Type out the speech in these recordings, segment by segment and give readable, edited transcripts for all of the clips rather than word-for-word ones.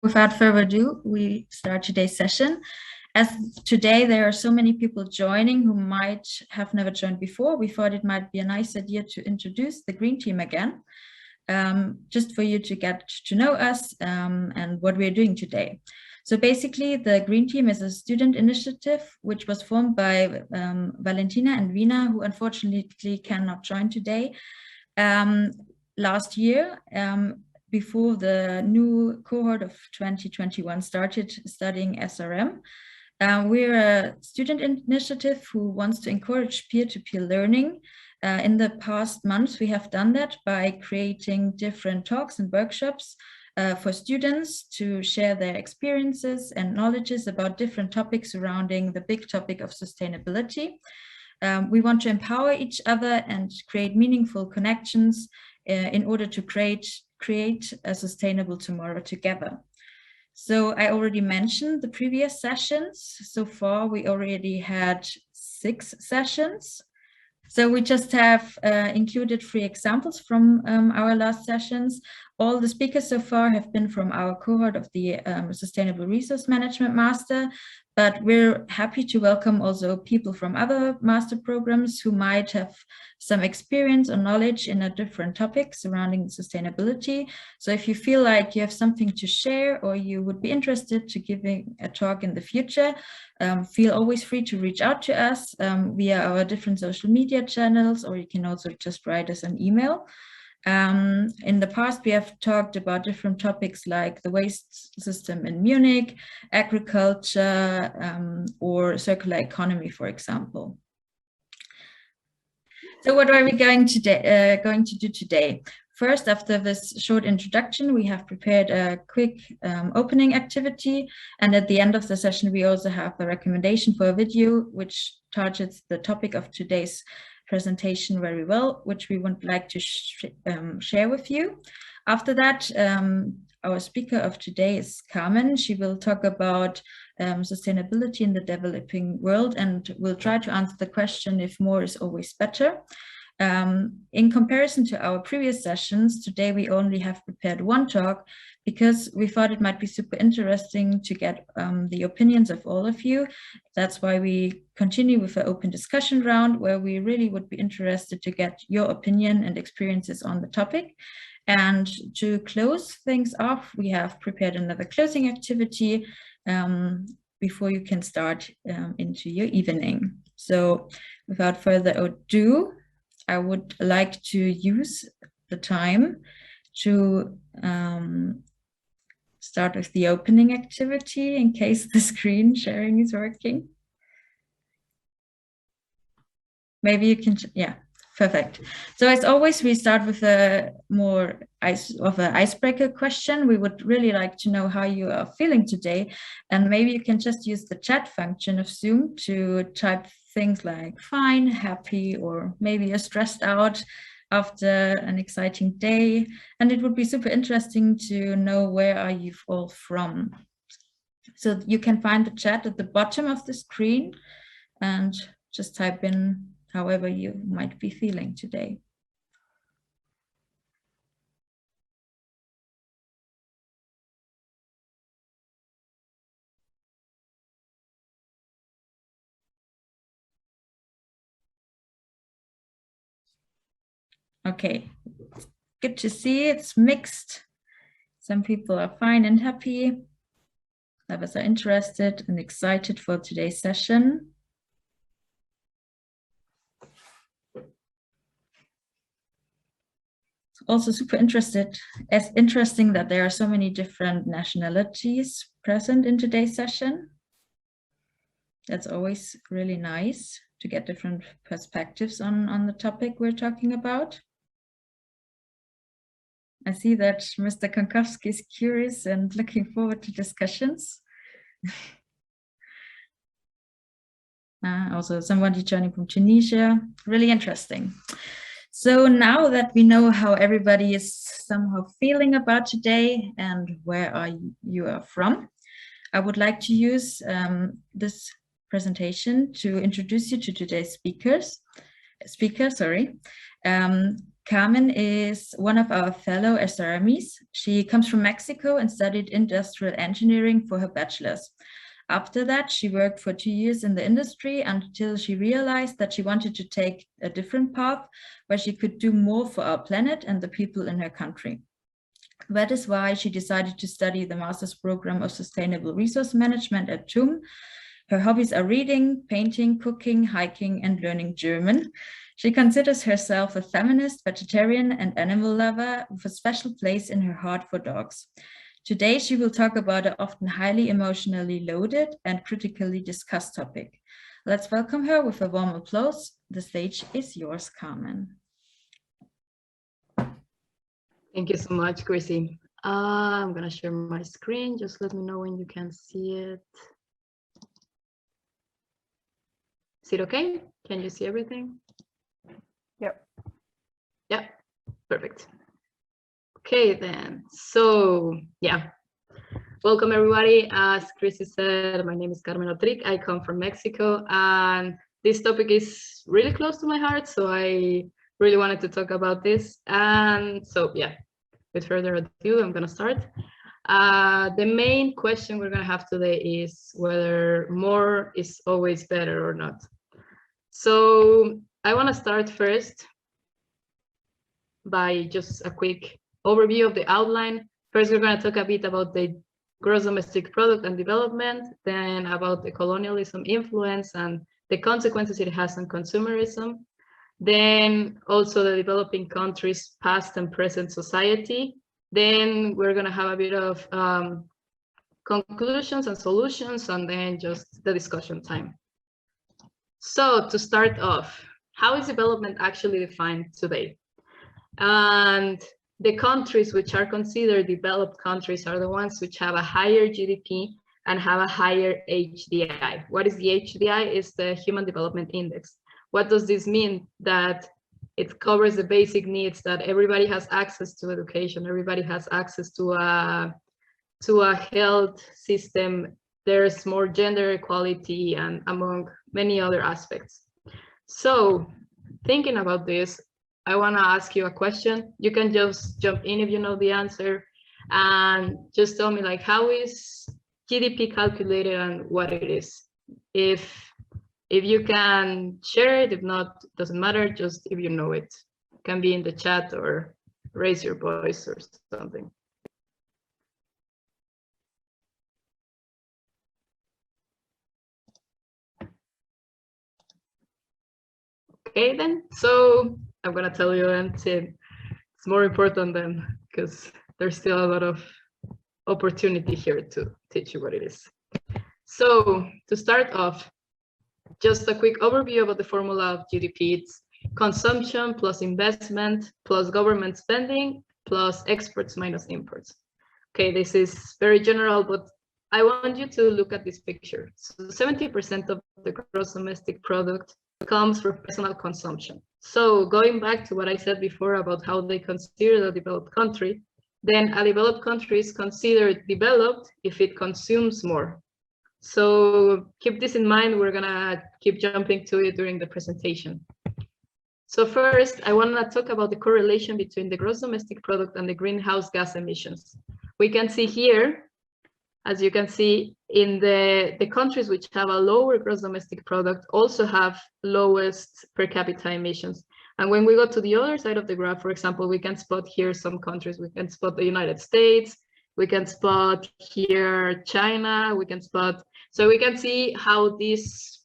Without further ado, we start today's session. As today there are so many people joining who might have never joined before, we thought it might be a nice idea to introduce the Green Team again, just for you to get to know us and what we're doing today. So basically, the Green Team is a student initiative which was formed by Valentina and Vina, who unfortunately cannot join today. Last year, before the new cohort of 2021 started studying SRM. We're a student initiative who wants to encourage peer-to-peer learning. In the past months, we have done that by creating different talks and workshops for students to share their experiences and knowledges about different topics surrounding the big topic of sustainability. We want to empower each other and create meaningful connections in order to create a sustainable tomorrow together. So I already mentioned the previous sessions. So far, we already had 6 sessions. So we just have included 3 examples from our last sessions. All the speakers so far have been from our cohort of the Sustainable Resource Management Master, but we're happy to welcome also people from other master programs who might have some experience or knowledge in a different topic surrounding sustainability. So if you feel like you have something to share or you would be interested to giving a talk in the future, feel always free to reach out to us via our different social media channels, or you can also just write us an email. In the past, we have talked about different topics like the waste system in Munich, agriculture, or circular economy, for example. So what are we going to do today? First, after this short introduction, we have prepared a quick opening activity. And at the end of the session, we also have a recommendation for a video which targets the topic of today's presentation very well, which we would like to share with you. After that, our speaker of today is Carmen. She will talk about sustainability in the developing world and will try to answer the question if more is always better. In comparison to our previous sessions, today we only have prepared 1 talk because we thought it might be super interesting to get the opinions of all of you. That's why we continue with an open discussion round where we really would be interested to get your opinion and experiences on the topic. And to close things off, we have prepared another closing activity before you can start into your evening. So without further ado, I would like to use the time to start with the opening activity in case the screen sharing is working. Maybe you can, yeah, perfect. So as always, we start with a more icebreaker question. We would really like to know how you are feeling today. And maybe you can just use the chat function of Zoom to type things like fine, happy, or maybe you're stressed out after an exciting day. And it would be super interesting to know where are you all from. So you can find the chat at the bottom of the screen and just type in however you might be feeling today. Okay, good to see it's mixed. Some people are fine and happy. Others are interested and excited for today's session. Also super interesting that there are so many different nationalities present in today's session. That's always really nice to get different perspectives on the topic we're talking about. I see that Mr. Konkowski is curious and looking forward to discussions. Also somebody joining from Tunisia, really interesting. So now that we know how everybody is somehow feeling about today and where you are from, I would like to use this presentation to introduce you to today's speaker. Carmen is one of our fellow SRMEs. She comes from Mexico and studied industrial engineering for her bachelor's. After that, she worked for 2 years in the industry until she realized that she wanted to take a different path where she could do more for our planet and the people in her country. That is why she decided to study the master's program of sustainable resource management at TUM. Her hobbies are reading, painting, cooking, hiking, and learning German. She considers herself a feminist, vegetarian, and animal lover with a special place in her heart for dogs. Today, she will talk about an often highly emotionally loaded and critically discussed topic. Let's welcome her with a warm applause. The stage is yours, Carmen. Thank you so much, Chrissy. I'm gonna share my screen. Just let me know when you can see it. Is it okay? Can you see everything? Yep. Yeah, perfect. Okay, then. So, yeah. Welcome, everybody. As Chrissy said, my name is Carmen Autrique. I come from Mexico, and this topic is really close to my heart, so I really wanted to talk about this. And so, yeah, with further ado, I'm going to start. The main question we're going to have today is whether more is always better or not. So I want to start first by just a quick overview of the outline. First, we're going to talk a bit about the gross domestic product and development, then about the colonialism influence and the consequences it has on consumerism, then also the developing countries' past and present society. Then we're going to have a bit of conclusions and solutions, and then just the discussion time. So to start off, how is development actually defined today? And the countries which are considered developed countries are the ones which have a higher GDP and have a higher HDI. What is the HDI? It's the Human Development Index. What does this mean? That it covers the basic needs, that everybody has access to education, everybody has access to a health system, there's more gender equality, and among many other aspects. So thinking about this, I want to ask you a question. You can just jump in if you know the answer, and just tell me, like, how is GDP calculated and what it is? If you can share it, if not, doesn't matter, just if you know it. It can be in the chat or raise your voice or something. Okay, then. So I'm gonna tell you, and it's more important then, because there's still a lot of opportunity here to teach you what it is. So to start off, just a quick overview about the formula of GDP. It's consumption plus investment plus government spending plus exports minus imports. Okay, this is very general, but I want you to look at this picture. So 70% of the gross domestic product comes from personal consumption. So going back to what I said before about how they consider a developed country, then a developed country is considered developed if it consumes more. So keep this in mind. We're gonna keep jumping to it during the presentation. So first, I want to talk about the correlation between the gross domestic product and the greenhouse gas emissions. We can see here, as you can see, in the countries which have a lower gross domestic product also have lowest per capita emissions. And when we go to the other side of the graph, for example, we can spot here some countries. We can spot the United States. We can spot here China. We can spot, so we can see how this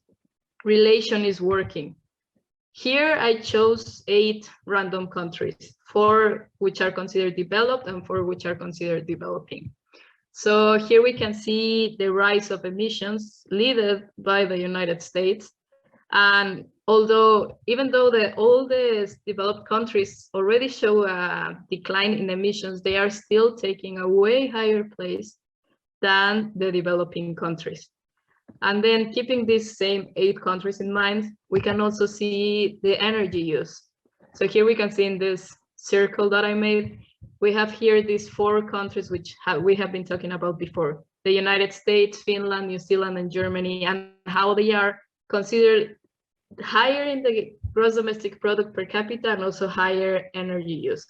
relation is working. Here I chose 8 random countries, 4 which are considered developed and 4 which are considered developing. So here we can see the rise of emissions led by the United States. And even though the oldest developed countries already show a decline in emissions, they are still taking a way higher place than the developing countries. And then keeping these same 8 countries in mind, we can also see the energy use. So here we can see in this circle that I made, we have here these 4 countries which we have been talking about before, the United States, Finland, New Zealand, and Germany, and how they are considered higher in the gross domestic product per capita and also higher energy use.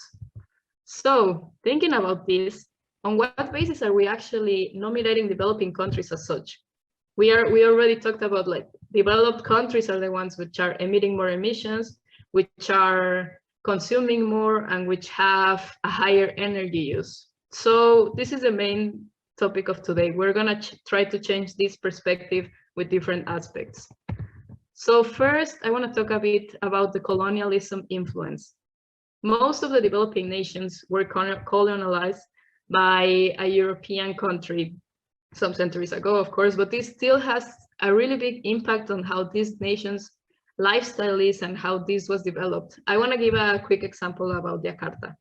So thinking about this, on what basis are we actually nominating developing countries as such? We already talked about, like, developed countries are the ones which are emitting more emissions, which are consuming more, and which have a higher energy use. So this is the main topic of today. We're gonna try to change this perspective with different aspects. So first, I want to talk a bit about the colonialism influence. Most of the developing nations were colonized by a European country some centuries ago, of course, but this still has a really big impact on how these nations' lifestyle is and how this was developed. I want to give a quick example about Jakarta.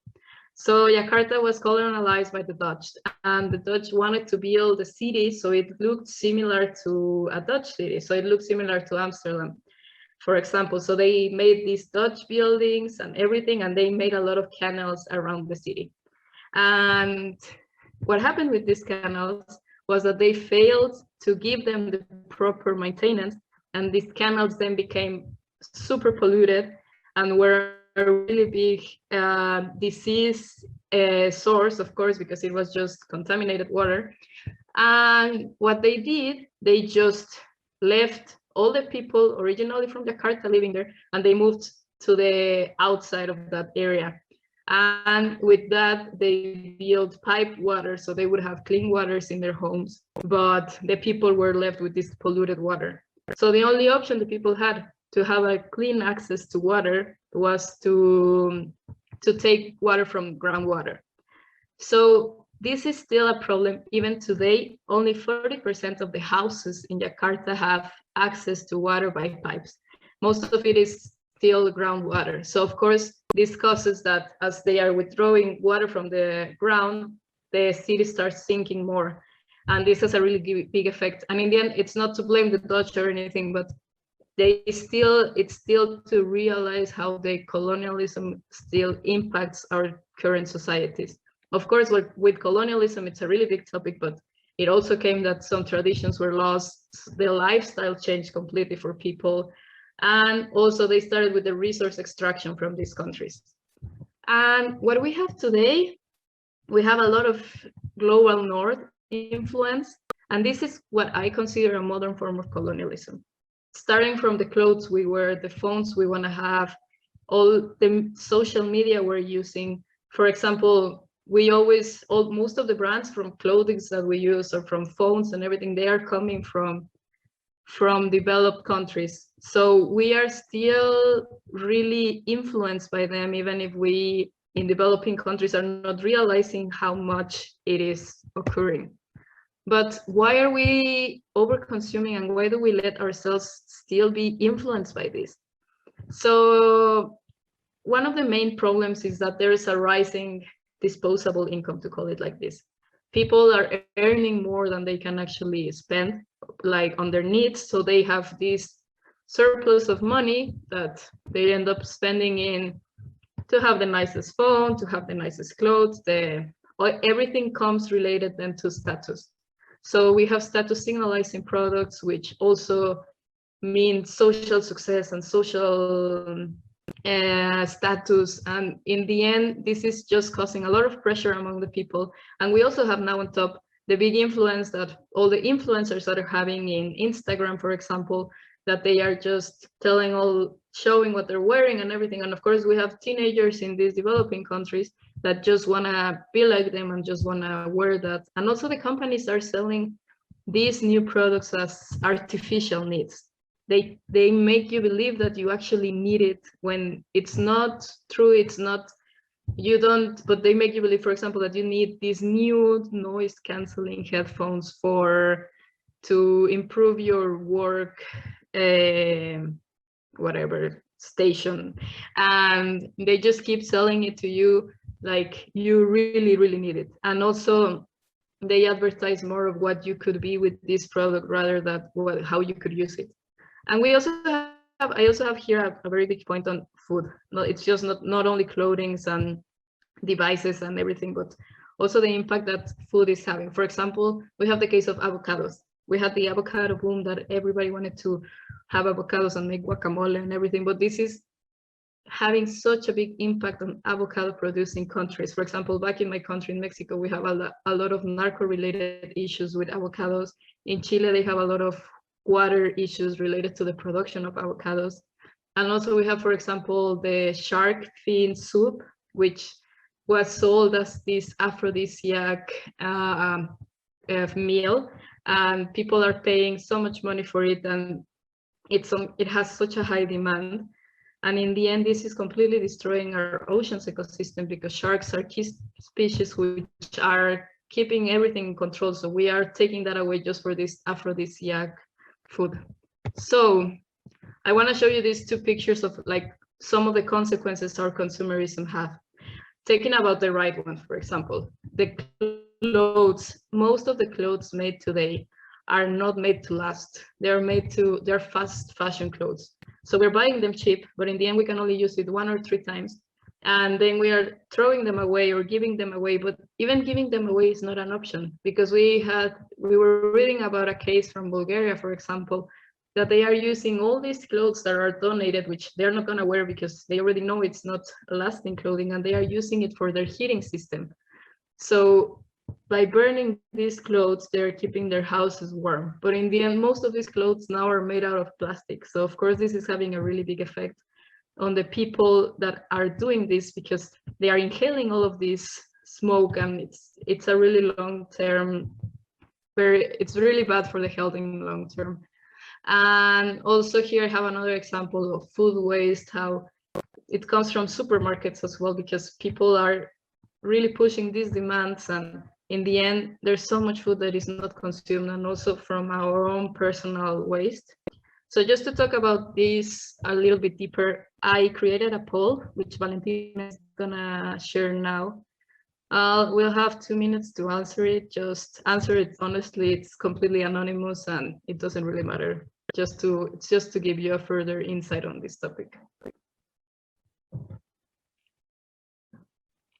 So Jakarta was colonized by the Dutch, and the Dutch wanted to build a city so it looked similar to a Dutch city. So it looked similar to Amsterdam, for example. So they made these Dutch buildings and everything, and they made a lot of canals around the city. And what happened with these canals was that they failed to give them the proper maintenance, and these canals then became super polluted and were a really big disease source, of course, because it was just contaminated water. And what they did, they just left all the people originally from Jakarta living there, and they moved to the outside of that area. And with that, they built pipe water, so they would have clean waters in their homes, but the people were left with this polluted water. So the only option the people had to have a clean access to water was to take water from groundwater. So this is still a problem even today. Only 40% of the houses in Jakarta have access to water by pipes. Most of it is still groundwater. So of course, this causes that as they are withdrawing water from the ground, the city starts sinking more. And this has a really big effect. And in the end, it's not to blame the Dutch or anything, but it's still to realize how the colonialism still impacts our current societies. Of course, with colonialism, it's a really big topic, but it also came that some traditions were lost, the lifestyle changed completely for people, and also they started with the resource extraction from these countries. And what we have today, we have a lot of global north influence, and this is what I consider a modern form of colonialism. Starting from the clothes we wear, the phones we want to have, all the social media we're using. For example, most of the brands from clothing that we use or from phones and everything, they are coming from developed countries. So we are still really influenced by them, even if we in developing countries are not realizing how much it is occurring. But why are we over-consuming, and why do we let ourselves still be influenced by this? So one of the main problems is that there is a rising disposable income, to call it like this. People are earning more than they can actually spend, like on their needs. So they have this surplus of money that they end up spending in to have the nicest phone, to have the nicest clothes, everything comes related then to status. So we have status signalizing products, which also mean social success and social status. And in the end, this is just causing a lot of pressure among the people. And we also have now on top the big influence that all the influencers that are having in Instagram, for example, that they are just showing what they're wearing and everything. And of course, we have teenagers in these developing countries that just want to be like them and just want to wear that. And also the companies are selling these new products as artificial needs. They make you believe that you actually need it when it's not true. It's not, you don't, but they make you believe, for example, that you need these new noise canceling headphones to improve your work, whatever station, and they just keep selling it to you like you really, really need it. And also they advertise more of what you could be with this product rather than how you could use it. And we also I also have here a very big point on food. No, it's just not only clothing and devices and everything, but also the impact that food is having. For example, we have the case of avocados. We had the avocado boom that everybody wanted to have avocados and make guacamole and everything, but this is having such a big impact on avocado producing countries. For example, back in my country, in Mexico, we have a lot of narco-related issues with avocados. In Chile, they have a lot of water issues related to the production of avocados. And also we have, for example, the shark fin soup, which was sold as this aphrodisiac meal, and people are paying so much money for it, and it has such a high demand. And in the end, this is completely destroying our ocean's ecosystem, because sharks are key species which are keeping everything in control. So we are taking that away just for this aphrodisiac food. So I want to show you these two pictures of like some of the consequences our consumerism have. Taking about the right one, for example, the clothes, most of the clothes made today are not made to last. They're fast fashion clothes. So we're buying them cheap, but in the end we can only use it 1 or 3 times. And then we are throwing them away or giving them away. But even giving them away is not an option, because we were reading about a case from Bulgaria, for example, that they are using all these clothes that are donated, which they're not going to wear because they already know it's not lasting clothing, and they are using it for their heating system. So by burning these clothes, they're keeping their houses warm. But in the end, most of these clothes now are made out of plastic. So of course, this is having a really big effect on the people that are doing this, because they are inhaling all of this smoke, and it's a really long-term, it's really bad for the health in the long term. And also here I have another example of food waste, how it comes from supermarkets as well, because people are really pushing these demands, and in the end there's so much food that is not consumed, and also from our own personal waste. So just to talk about this a little bit deeper, I created a poll which Valentina is gonna share now. We'll have 2 minutes to answer it. Just answer it honestly. It's completely anonymous and it doesn't really matter. It's just to give you a further insight on this topic.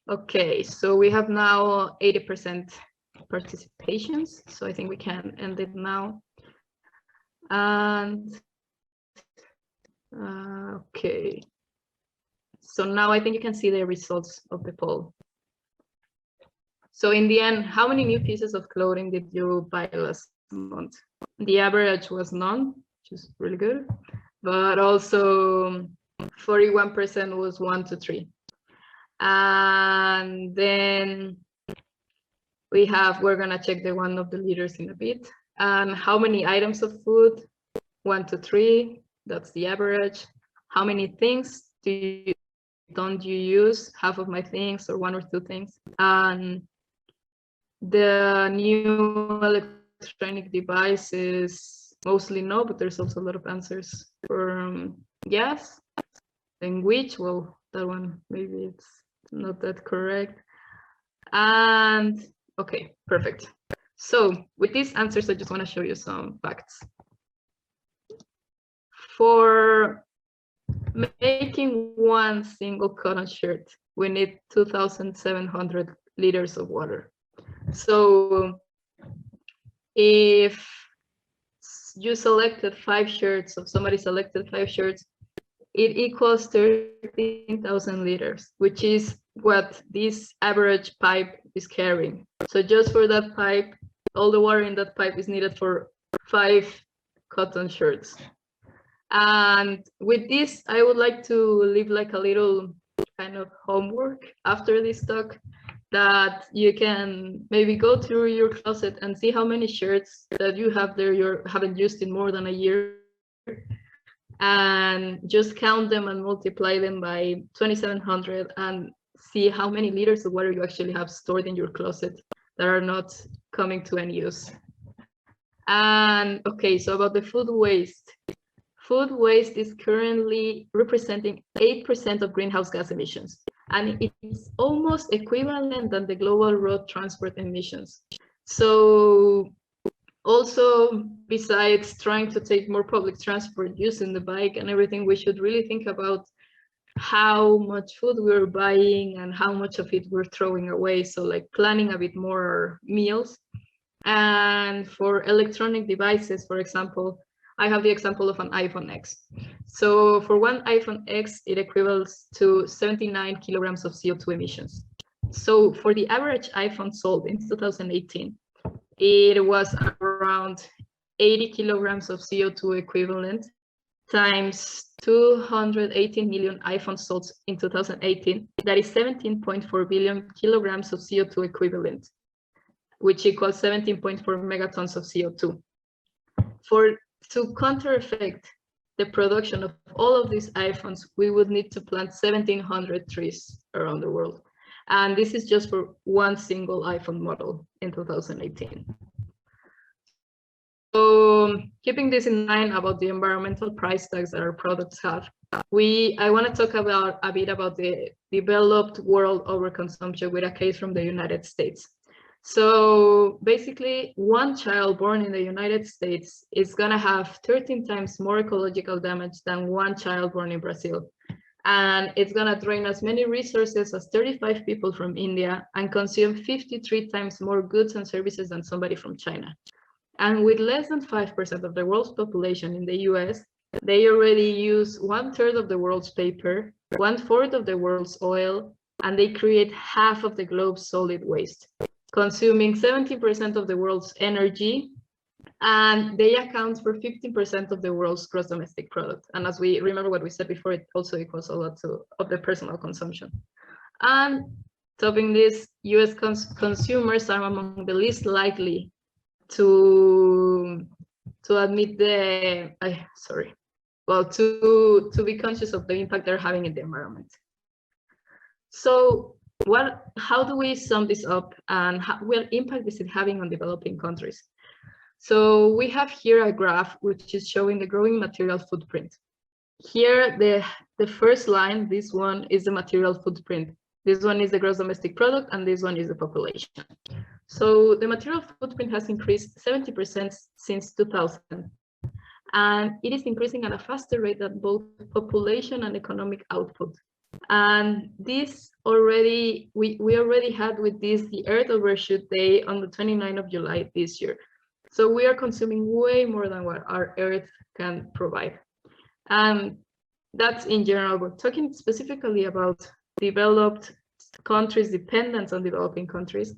Okay, so we have now 80% participations, so I think we can end it now. And okay, so now I think you can see the results of the poll. So in the end, how many new pieces of clothing did you buy last month? The average was none, which is really good, but also 41% was 1 to 3. And then we're gonna check the one of the leaders in a bit. And how many items of food? 1 to 3, that's the average. How many things don't you use? Half of my things, or 1 or 2 things. And the new electronic devices, mostly no, but there's also a lot of answers for yes. And which, well, that one maybe it's not that correct. And okay, perfect. So with these answers, I just want to show you some facts. For making 1 single cotton shirt, we need 2,700 liters of water. So if you selected 5 shirts, or somebody selected 5 shirts, it equals 13,000 liters, which is what this average pipe is carrying. So just for that pipe, all the water in that pipe is needed for 5 cotton shirts. And with this, I would like to leave like a little kind of homework after this talk, that you can maybe go through your closet and see how many shirts that you have there you haven't used in more than a year, and just count them and multiply them by 2,700 and see how many liters of water you actually have stored in your closet that are not coming to any use. And okay, so about the food waste. Food waste is currently representing 8% of greenhouse gas emissions, and it's almost equivalent than the global road transport emissions. So also, besides trying to take more public transport, using the bike and everything, we should really think about how much food we're buying and how much of it we're throwing away. So like planning a bit more meals. And for electronic devices, for example, I have the example of an iPhone X. So for one iPhone X, it equivals to 79 kilograms of CO2 emissions. So for the average iPhone sold in 2018, it was around 80 kilograms of CO2 equivalent times 218 million iPhones sold in 2018. That is 17.4 billion kilograms of CO2 equivalent, which equals 17.4 megatons of CO2. To counter-effect the production of all of these iPhones, we would need to plant 1,700 trees around the world. And this is just for one single iPhone model in 2018. So keeping this in mind about the environmental price tags that our products have, I want to talk a bit about the developed world overconsumption with a case from the United States. So basically, one child born in the United States is going to have 13 times more ecological damage than one child born in Brazil. And it's going to drain as many resources as 35 people from India and consume 53 times more goods and services than somebody from China. And with less than 5% of the world's population in the US, they already use 1/3 of the world's paper, 1/4 of the world's oil, and they create half of the globe's solid waste, consuming 70% of the world's energy, and they account for 15% of the world's gross domestic product. And as we remember what we said before, it also equals a lot of the personal consumption. And topping this, US consumers are among the least likely to admit to be conscious of the impact they're having in the environment. So how do we sum this up, and what impact is it having on developing countries? So we have here a graph which is showing the growing material footprint. Here, the first line, this one is the material footprint. This one is the gross domestic product, and this one is the population. So the material footprint has increased 70% since 2000. And it is increasing at a faster rate than both population and economic output. And this already, we already had with this the Earth Overshoot Day on the 29th of July this year. So we are consuming way more than what our Earth can provide. And that's in general, but talking specifically about developed countries' dependence on developing countries,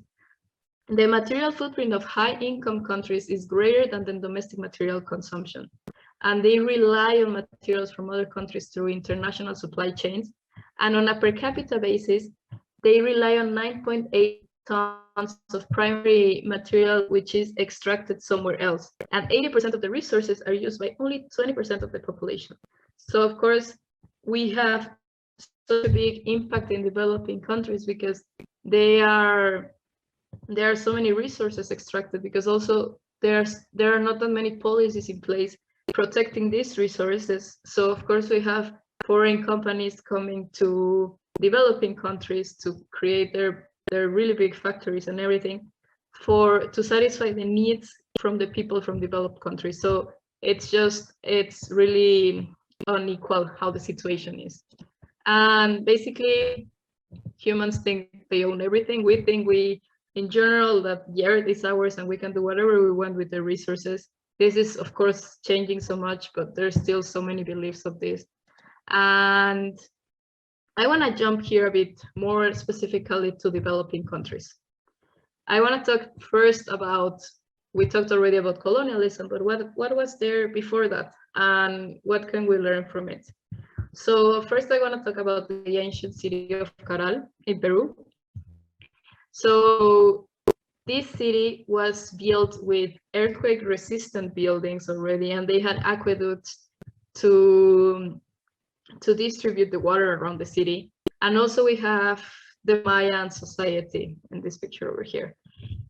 the material footprint of high-income countries is greater than the domestic material consumption. And they rely on materials from other countries through international supply chains. And on a per capita basis, they rely on 9.8 tons of primary material, which is extracted somewhere else. And 80% of the resources are used by only 20% of the population. So of course, we have such a big impact in developing countries because there are so many resources extracted, because also there are not that many policies in place protecting these resources. So of course we have foreign companies coming to developing countries to create their really big factories and everything to satisfy the needs from the people from developed countries. So it's really unequal how the situation is. And basically humans think they own everything. We think in general that the Earth is ours and we can do whatever we want with the resources. This is of course changing so much, but there's still so many beliefs of this. And I want to jump here a bit more specifically to developing countries. I want to talk first about, we talked already about colonialism, but what was there before that and what can we learn from it? So first I want to talk about the ancient city of Caral in Peru. So this city was built with earthquake resistant buildings already, and they had aqueducts to distribute the water around the city. And also we have the Mayan society in this picture over here.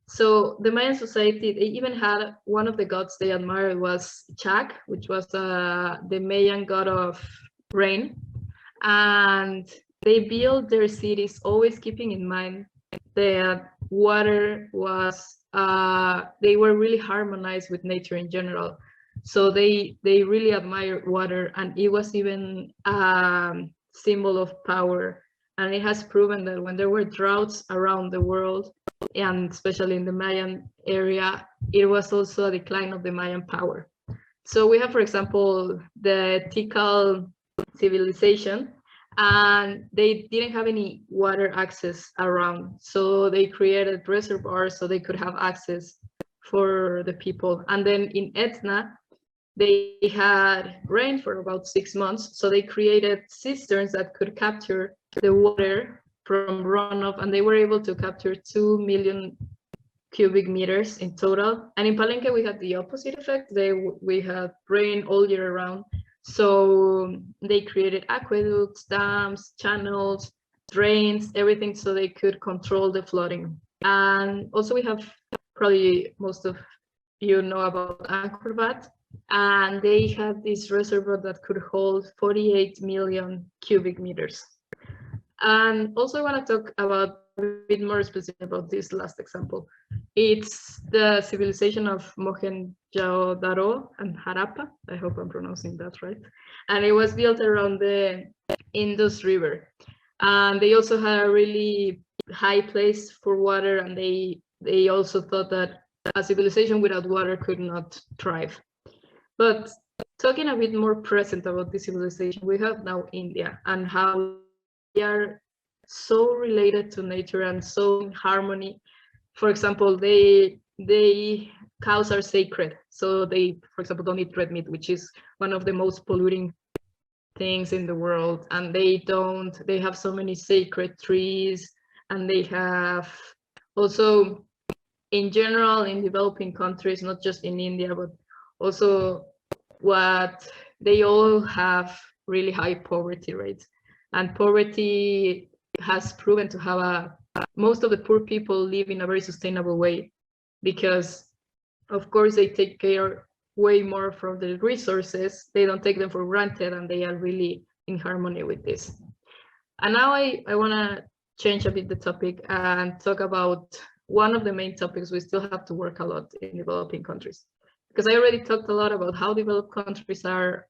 So the Mayan society, they even had one of the gods they admired was Chac, which was the Mayan god of rain. And they built their cities always keeping in mind that water was, they were really harmonized with nature in general. So they really admired water, and it was even a symbol of power. And it has proven that when there were droughts around the world, and especially in the Mayan area, it was also a decline of the Mayan power. So we have, for example, the Tikal civilization, and they didn't have any water access around. So they created reservoirs so they could have access for the people. And then in Etna, they had rain for about 6 months. So they created cisterns that could capture the water from runoff, and they were able to capture 2 million cubic meters in total. And in Palenque, we had the opposite effect. We had rain all year round. So they created aqueducts, dams, channels, drains, everything so they could control the flooding. And also we have, probably most of you know about Angkor Wat, and they had this reservoir that could hold 48 million cubic meters. And also I want to talk about a bit more specific about this last example. It's the civilization of Mohenjo-Daro and Harappa. I hope I'm pronouncing that right. And it was built around the Indus River. And they also had a really high place for water, and they also thought that a civilization without water could not thrive. But talking a bit more present about this civilization, we have now India and how they are so related to nature and so in harmony. For example, cows are sacred, so they, for example, don't eat red meat, which is one of the most polluting things in the world. And they have so many sacred trees, and they have also, in general, in developing countries, not just in India, but also what they all have really high poverty rates. And poverty has proven to have most of the poor people live in a very sustainable way, because of course they take care way more from the resources. They don't take them for granted, and they are really in harmony with this. And now I want to change a bit the topic and talk about one of the main topics we still have to work a lot in developing countries. Because I already talked a lot about how developed countries are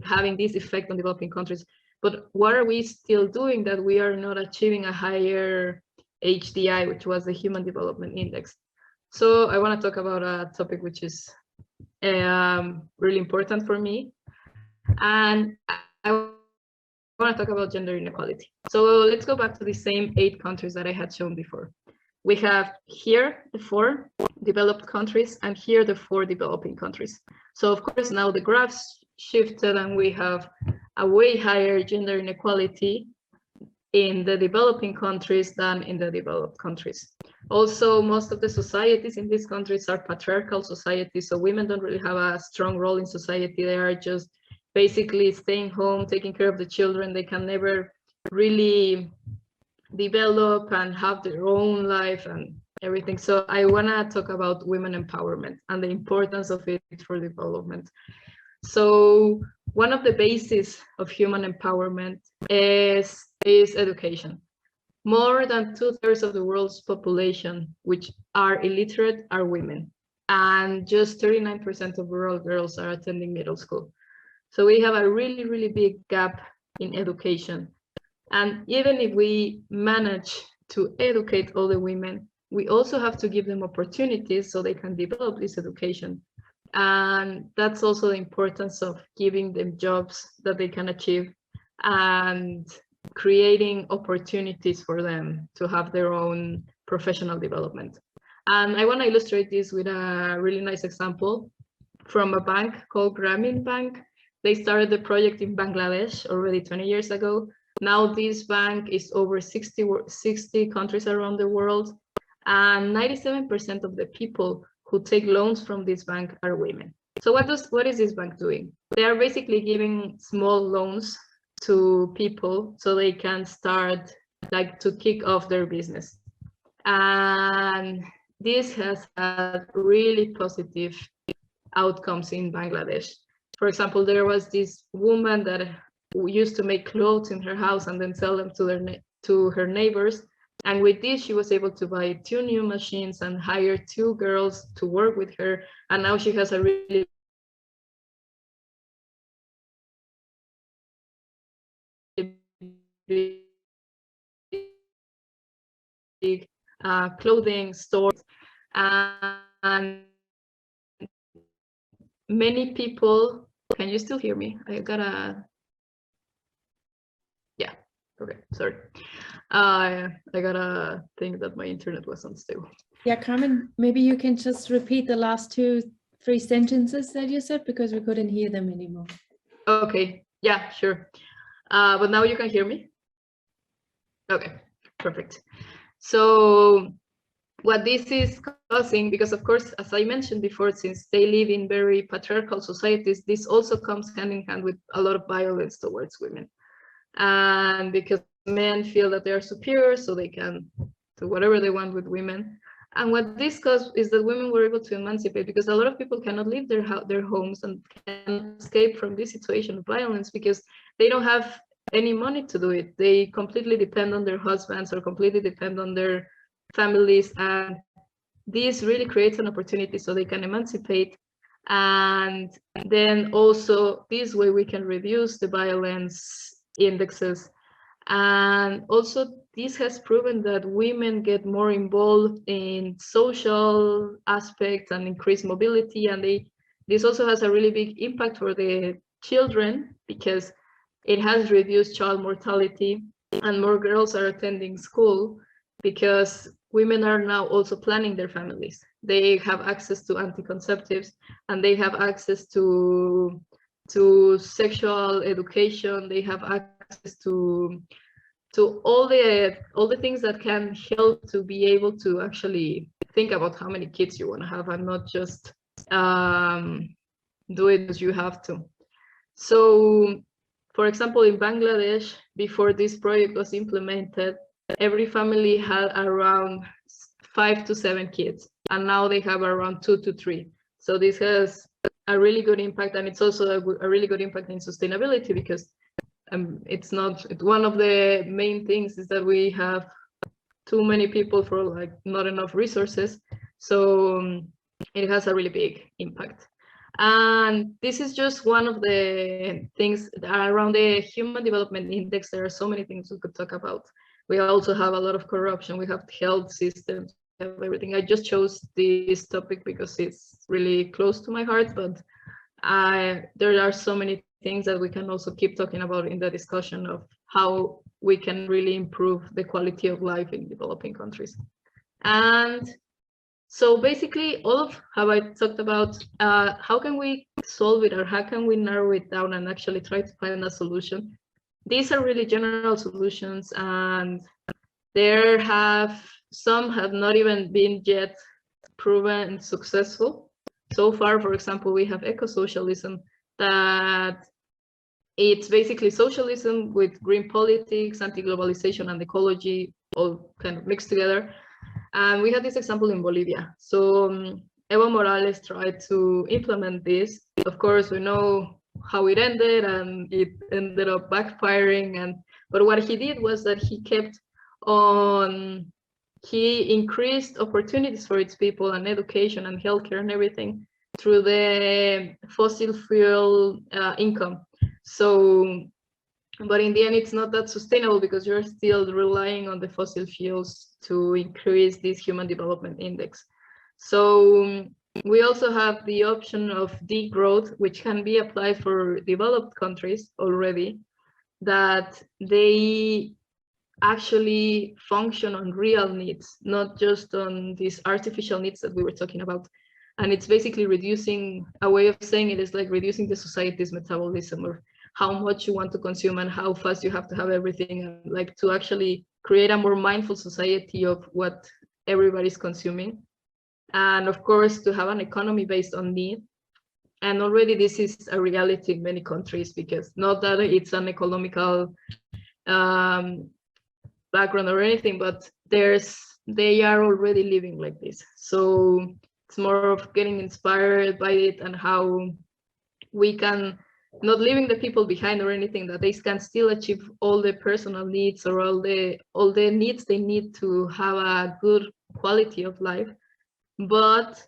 having this effect on developing countries. But what are we still doing that we are not achieving a higher HDI, which was the Human Development Index? So I want to talk about a topic which is really important for me. And I want to talk about gender inequality. So let's go back to the same 8 countries that I had shown before. We have here the 4 developed countries, and here the 4 developing countries. So of course now the graphs shifted, and we have a way higher gender inequality in the developing countries than in the developed countries. Also, most of the societies in these countries are patriarchal societies, so women don't really have a strong role in society. They are just basically staying home, taking care of the children. They can never really develop and have their own life and everything. So I want to talk about women empowerment and the importance of it for development. So one of the bases of human empowerment is education. More than 2/3 of the world's population, which are illiterate, are women. And just 39% of rural girls are attending middle school. So we have a really, really big gap in education. And even if we manage to educate all the women, we also have to give them opportunities so they can develop this education. And that's also the importance of giving them jobs that they can achieve and creating opportunities for them to have their own professional development. And I want to illustrate this with a really nice example from a bank called Grameen Bank. They started the project in Bangladesh already 20 years ago. Now this bank is over 60 countries around the world, and 97% of the people who take loans from this bank are women. So what is this bank doing? They are basically giving small loans to people so they can start, like, to kick off their business. And this has had really positive outcomes in Bangladesh. For example, there was this woman that used to make clothes in her house and then sell them to her neighbors. And with this, she was able to buy 2 new machines and hire 2 girls to work with her. And now she has a really big clothing store. And many people, can you still hear me? I gotta, yeah, okay, sorry. I gotta think that my internet was unstable. Yeah, Carmen, maybe you can just repeat the last 2-3 sentences that you said because we couldn't hear them anymore. Okay, yeah, sure. But now you can hear me? Okay, perfect. So what this is causing, because of course, as I mentioned before, since they live in very patriarchal societies, this also comes hand in hand with a lot of violence towards women. And because men feel that they are superior, so they can do whatever they want with women. And what this caused is that women were able to emancipate, because a lot of people cannot leave their homes and can escape from this situation of violence because they don't have any money to do it. They completely depend on their husbands or completely depend on their families, and this really creates an opportunity so they can emancipate. And then also this way we can reduce the violence indexes. And also this has proven that women get more involved in social aspects and increased mobility, and this also has a really big impact for the children because it has reduced child mortality, and more girls are attending school because women are now also planning their families. They have access to anticonceptives, and they have access to sexual education. They have access to all the things that can help to be able to actually think about how many kids you want to have and not just do it as you have to. So, for example, in Bangladesh, before this project was implemented, every family had around 5 to 7 kids, and now they have around 2 to 3. So this has a really good impact, and it's also a really good impact in sustainability because it's one of the main things is that we have too many people for like not enough resources. So it has a really big impact. And this is just one of the things around the Human Development Index. There are so many things we could talk about. We also have a lot of corruption. We have health systems, we have everything. I just chose this topic because it's really close to my heart, but there are so many things that we can also keep talking about in the discussion of how we can really improve the quality of life in developing countries. And so basically all of how I talked about how can we solve it or how can we narrow it down and actually try to find a solution. These are really general solutions, and some have not even been yet proven successful. So far, for example, we have eco-socialism, that it's basically socialism with green politics, anti-globalization and ecology all kind of mixed together. And we had this example in Bolivia. So Evo Morales tried to implement this. Of course, we know how it ended, and it ended up backfiring. But what he did was that he increased opportunities for its people and education and healthcare and everything through the fossil fuel income. So, but in the end, it's not that sustainable because you're still relying on the fossil fuels to increase this Human Development Index. So we also have the option of degrowth, which can be applied for developed countries already, that they actually function on real needs, not just on these artificial needs that we were talking about. And it's basically reducing, a way of saying it is like reducing the society's metabolism, or how much you want to consume and how fast you have to have everything, and like to actually create a more mindful society of what everybody's consuming. And of course, to have an economy based on need. And already this is a reality in many countries, because not that it's an economical background or anything, but they are already living like this. So it's more of getting inspired by it, and how we can, not leaving the people behind or anything, that they can still achieve all the personal needs or all the needs they need to have a good quality of life, but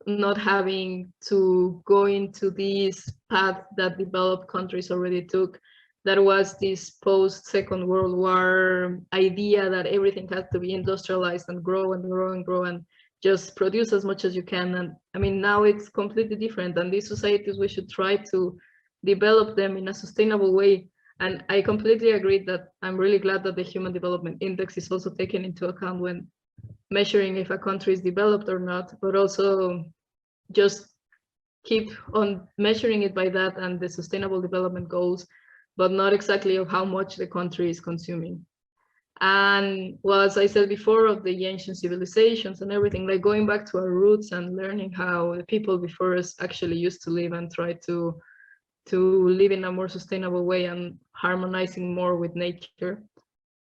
not having to go into this path that developed countries already took. That was this post-Second World War idea that everything has to be industrialized and grow and grow and grow, and just produce as much as you can. And I mean, now it's completely different, and these societies, we should try to develop them in a sustainable way. And I completely agree that I'm really glad that the Human Development Index is also taken into account when measuring if a country is developed or not, but also just keep on measuring it by that and the sustainable development goals, but not exactly of how much the country is consuming. And well, as I said before, of the ancient civilizations and everything, like going back to our roots and learning how the people before us actually used to live and try to live in a more sustainable way and harmonizing more with nature.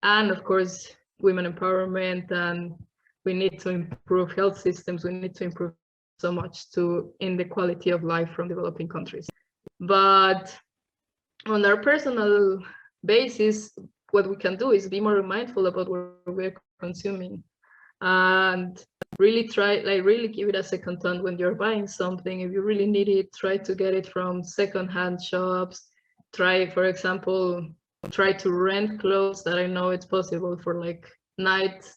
And of course, women empowerment, and we need to improve health systems. We need to improve so much in the quality of life from developing countries. But on our personal basis, what we can do is be more mindful about what we're consuming, and really really give it a second thought when you're buying something. If you really need it, try to get it from secondhand shops. For example, try to rent clothes that I know it's possible for, like night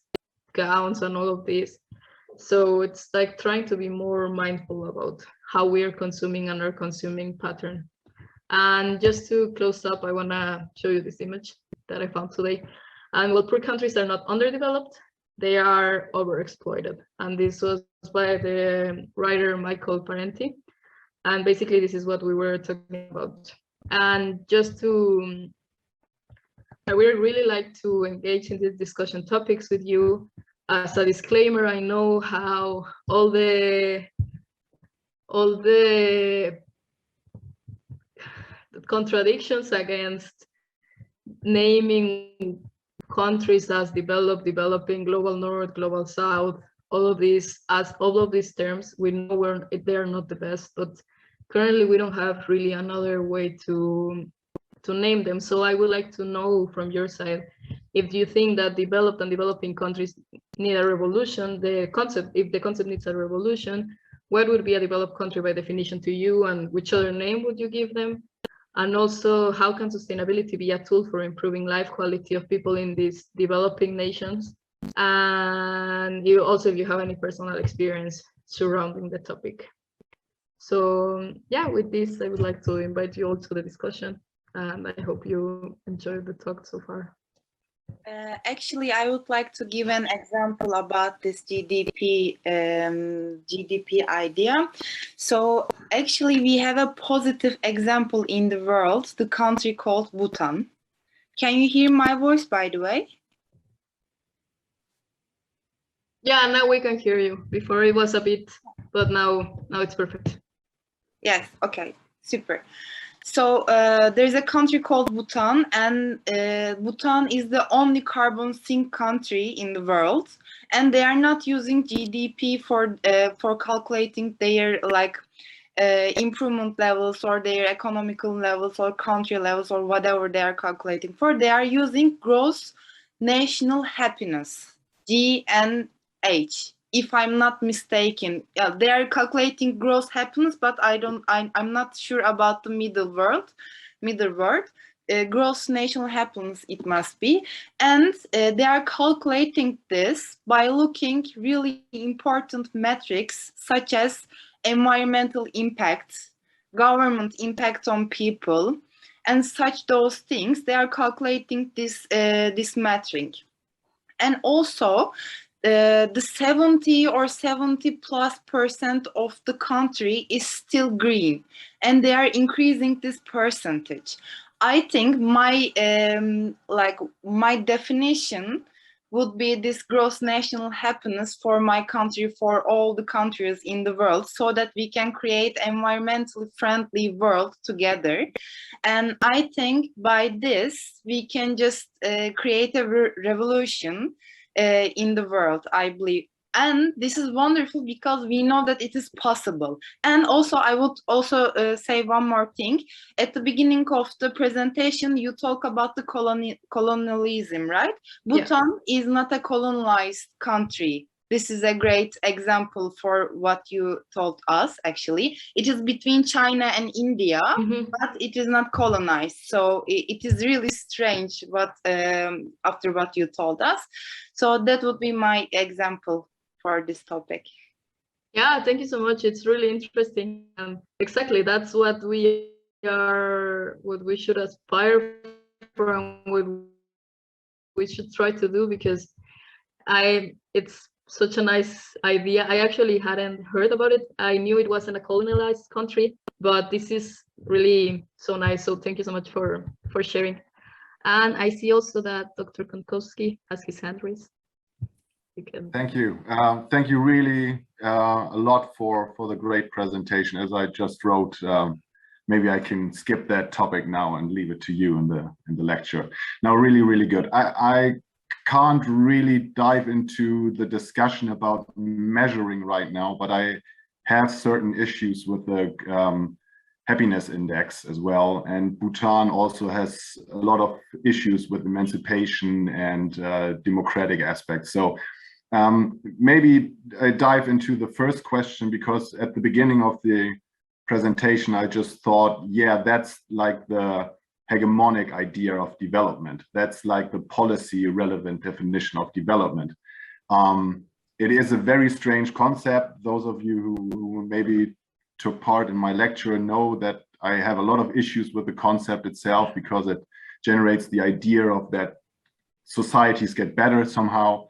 gowns and all of this. So it's like trying to be more mindful about how we are consuming and our consuming pattern. And just to close up, I want to show you this image that I found today. And while poor countries are not underdeveloped, they are overexploited. And this was by the writer Michael Parenti. And basically, this is what we were talking about. And just to, I would really like to engage in these discussion topics with you. As a disclaimer, I know how all the contradictions against naming countries as developed, developing, global north, global south, all of these terms, we know they are not the best, but currently we don't have really another way to name them. So I would like to know from your side, if you think that developed and developing countries need a revolution, if the concept needs a revolution, what would be a developed country by definition to you, and which other name would you give them? And also, how can sustainability be a tool for improving life quality of people in these developing nations? And if you have any personal experience surrounding the topic. So yeah, with this, I would like to invite you all to the discussion, and I hope you enjoyed the talk so far. Actually, I would like to give an example about this GDP idea. So actually, we have a positive example in the world, the country called Bhutan. Can you hear my voice, by the way? Yeah, now we can hear you. Before it was a bit, but now it's perfect. Yes, okay, super. So there's a country called Bhutan, and Bhutan is the only carbon sink country in the world, and they are not using GDP for calculating their improvement levels or their economical levels or country levels or whatever they are calculating for. They are using gross national happiness, GNH. If I'm not mistaken, they are calculating gross happiness, but I'm not sure about the middle word. Gross national happiness it must be, and they are calculating this by looking really important metrics such as environmental impact, government impact on people, and those things. They are calculating this metric, and also. The 70 or 70+% of the country is still green, and they are increasing this percentage. I think my definition would be this gross national happiness for my country, for all the countries in the world, so that we can create environmentally friendly world together. And I think by this we can just create a revolution in the world, I believe. And this is wonderful because we know that it is possible. And also, I would also say one more thing. At the beginning of the presentation, you talk about the colonialism, right? Bhutan is not a colonized country. This is a great example for what you told us, actually. It is between China and India, but it is not colonized. So it is really strange after what you told us. So that would be my example for this topic. Yeah, thank you so much. It's really interesting. And exactly, that's what we should aspire for and what we should try to do, because it's such a nice idea. I actually hadn't heard about it. I knew it wasn't a colonialized country, but this is really so nice. So thank you so much for sharing. And I see also that Dr. Konkowski has his hand raised. You can. Thank you. Thank you really a lot for the great presentation. As I just wrote, maybe I can skip that topic now and leave it to you in the lecture. Now, really good. I can't really dive into the discussion about measuring right now, but I have certain issues with the happiness index as well. And Bhutan also has a lot of issues with emancipation and democratic aspects. So maybe I dive into the first question, because at the beginning of the presentation, I just thought, yeah, that's like the hegemonic idea of development. That's like the policy relevant definition of development. It is a very strange concept. Those of you who maybe took part in my lecture know that I have a lot of issues with the concept itself, because it generates the idea of that societies get better somehow.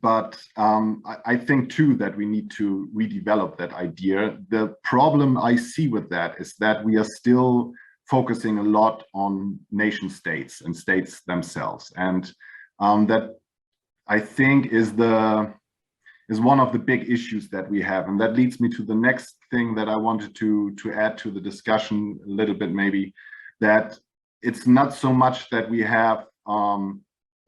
But I think too that we need to redevelop that idea. The problem I see with that is that we are still focusing a lot on nation states and states themselves, and that I think is one of the big issues that we have. And that leads me to the next thing that I wanted to add to the discussion a little bit, maybe, that it's not so much that we have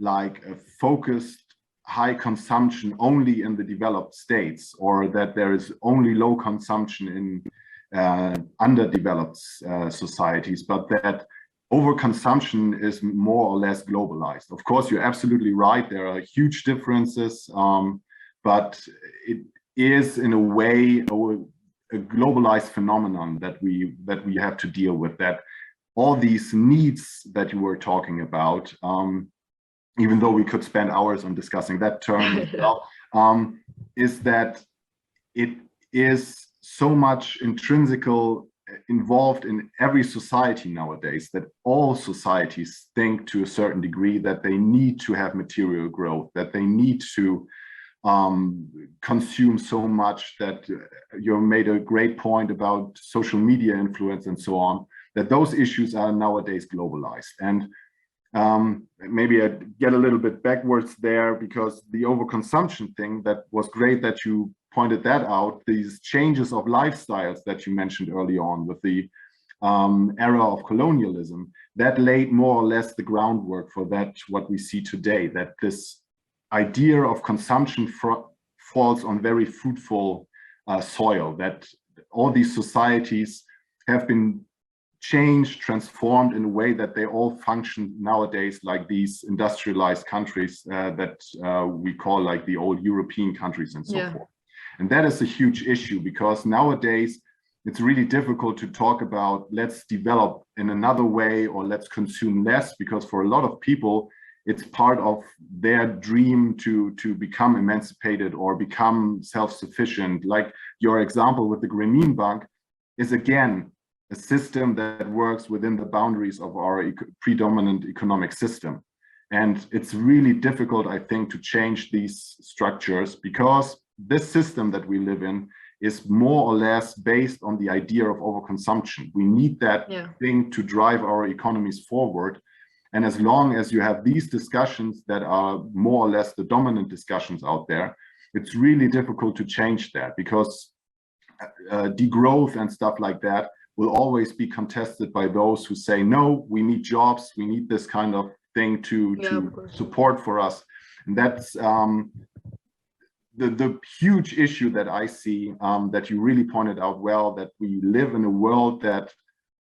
like a focused high consumption only in the developed states, or that there is only low consumption in underdeveloped societies, but that overconsumption is more or less globalized. Of course, you're absolutely right. There are huge differences, but it is in a way a globalized phenomenon that we have to deal with. That all these needs that you were talking about, even though we could spend hours on discussing that term as well, is that it is so much intrinsical involved in every society nowadays, that all societies think to a certain degree that they need to have material growth, that they need to consume so much, that you made a great point about social media influence and so on, that those issues are nowadays globalized. And maybe I get a little bit backwards there, because the overconsumption thing, that was great that you pointed that out. These changes of lifestyles that you mentioned early on with the era of colonialism, that laid more or less the groundwork for that, what we see today, that this idea of consumption falls on very fruitful soil, that all these societies have been changed, transformed in a way that they all function nowadays like these industrialized countries that we call like the old European countries and so forth. And that is a huge issue, because nowadays it's really difficult to talk about let's develop in another way or let's consume less, because for a lot of people it's part of their dream to become emancipated or become self-sufficient. Like your example with the Grameen Bank is again a system that works within the boundaries of our predominant economic system. And it's really difficult, I think, to change these structures, because this system that we live in is more or less based on the idea of overconsumption. We need that thing to drive our economies forward. And as long as you have these discussions that are more or less the dominant discussions out there, it's really difficult to change that, because degrowth and stuff like that will always be contested by those who say, no, we need jobs, we need this kind of thing to support for us. And that's the huge issue that I see, that you really pointed out well, that we live in a world that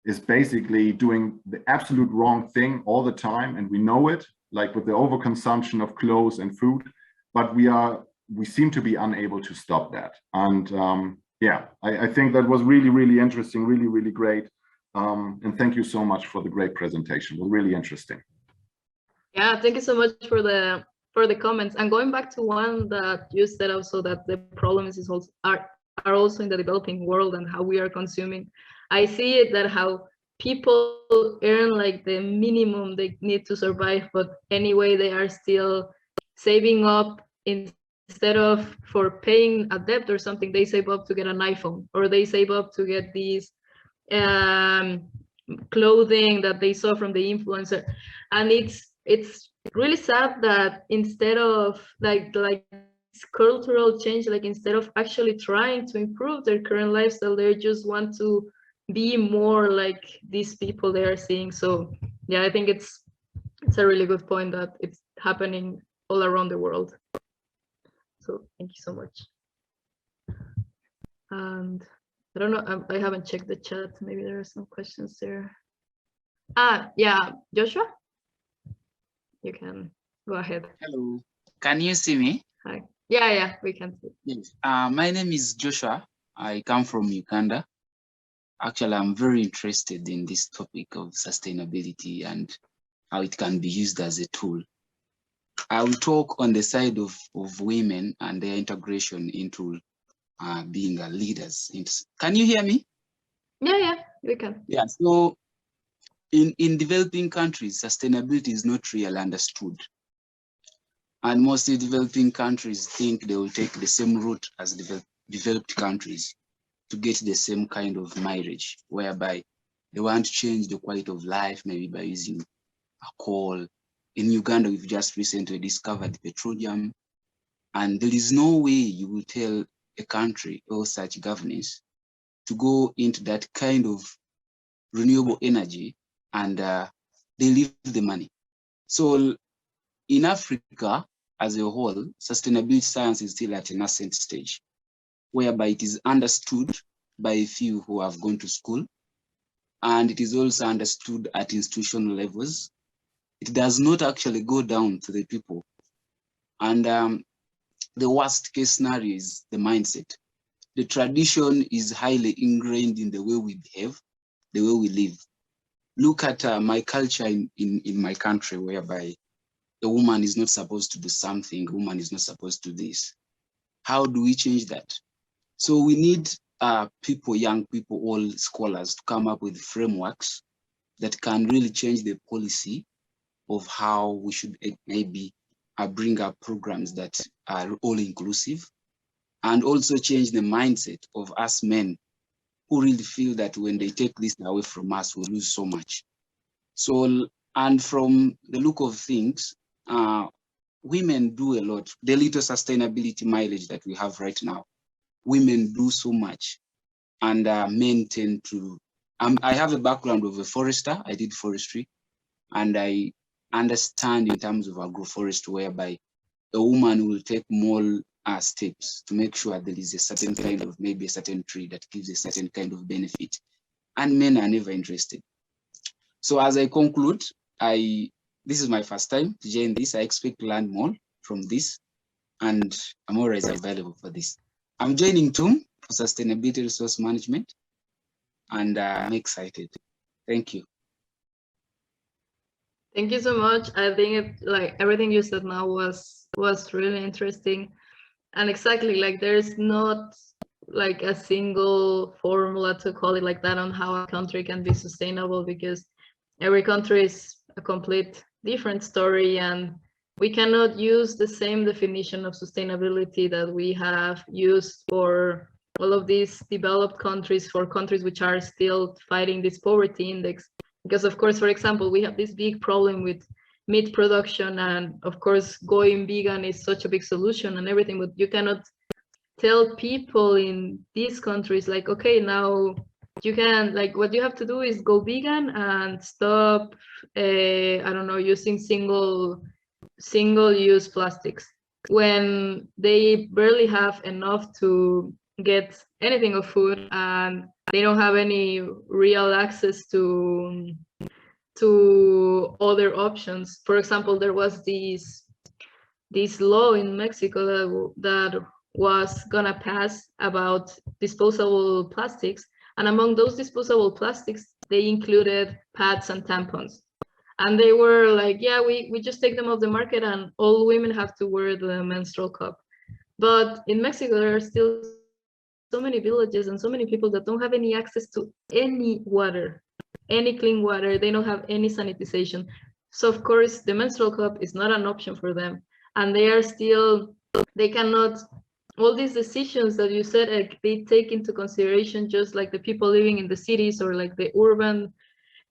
is basically doing the absolute wrong thing all the time, and we know it, like with the overconsumption of clothes and food, but we seem to be unable to stop that. And yeah, I think that was really, really interesting, really, really great. And thank you so much for the great presentation. It was really interesting. Yeah, thank you so much for the for the comments. And going back to one that you said also, that the problems is also are also in the developing world and how we are consuming. I see it that how people earn like the minimum they need to survive, but anyway they are still saving up. Instead of for paying a debt or something, they save up to get an iPhone, or they save up to get these clothing that they saw from the influencer. And it's really sad that instead of like cultural change, like instead of actually trying to improve their current lifestyle, they just want to be more like these people they are seeing. So yeah, I think it's a really good point that it's happening all around the world. So thank you so much. And I don't know, I haven't checked the chat. Maybe there are some questions there. Yeah, Joshua, you can go ahead. Hello, can you see me? Hi. Yeah, we can see. Yes. My name is Joshua. I come from Uganda. Actually, I'm very interested in this topic of sustainability and how it can be used as a tool. I will talk on the side of women and their integration into being leaders. Can you hear me? Yeah, we can. Yeah, so in developing countries, sustainability is not really understood. And mostly developing countries think they will take the same route as developed countries to get the same kind of mileage, whereby they want to change the quality of life, maybe by using a coal. In Uganda, we've just recently discovered petroleum, and there is no way you will tell a country or such governance to go into that kind of renewable energy, and they leave the money. So in Africa as a whole, sustainability science is still at a nascent stage, whereby it is understood by a few who have gone to school, and it is also understood at institutional levels. It does not actually go down to the people. And the worst case scenario is the mindset. The tradition is highly ingrained in the way we behave, the way we live. Look at my culture in my country, whereby a woman is not supposed to do something, a woman is not supposed to do this. How do we change that? So we need people, young people, all scholars, to come up with frameworks that can really change the policy of how we should maybe bring up programs that are all inclusive, and also change the mindset of us men who really feel that when they take this away from us, we lose so much. So, and from the look of things, women do a lot. The little sustainability mileage that we have right now, women do so much, and men tend to, I have a background of a forester. I did forestry, and I understand in terms of agroforestry, whereby a woman will take more steps to make sure there is a certain kind of, maybe a certain tree that gives a certain kind of benefit, and men are never interested. So as I conclude, this is my first time to join this. I expect to learn more from this, and I'm always available for this. I'm joining TOOM for Sustainability Resource Management, and I'm excited. Thank you. Thank you so much. I think like everything you said now was really interesting, and exactly like there's not like a single formula to call it like that on how a country can be sustainable, because every country is a complete different story, and we cannot use the same definition of sustainability that we have used for all of these developed countries, for countries which are still fighting this poverty index. Because of course, for example, we have this big problem with meat production, and of course going vegan is such a big solution and everything, but you cannot tell people in these countries like, okay, now you can, like, what you have to do is go vegan and stop I don't know, using single-use plastics, when they barely have enough to get anything of food, and they don't have any real access to other options. For example, there was this law in Mexico that was gonna pass about disposable plastics, and among those disposable plastics, they included pads and tampons. And they were like, yeah, we just take them off the market and all women have to wear the menstrual cup. But in Mexico, there are still so many villages and so many people that don't have any access to any water, any clean water. They don't have any sanitization. So of course, the menstrual cup is not an option for them. And they cannot, all these decisions that you said, like, they take into consideration just like the people living in the cities or like the urban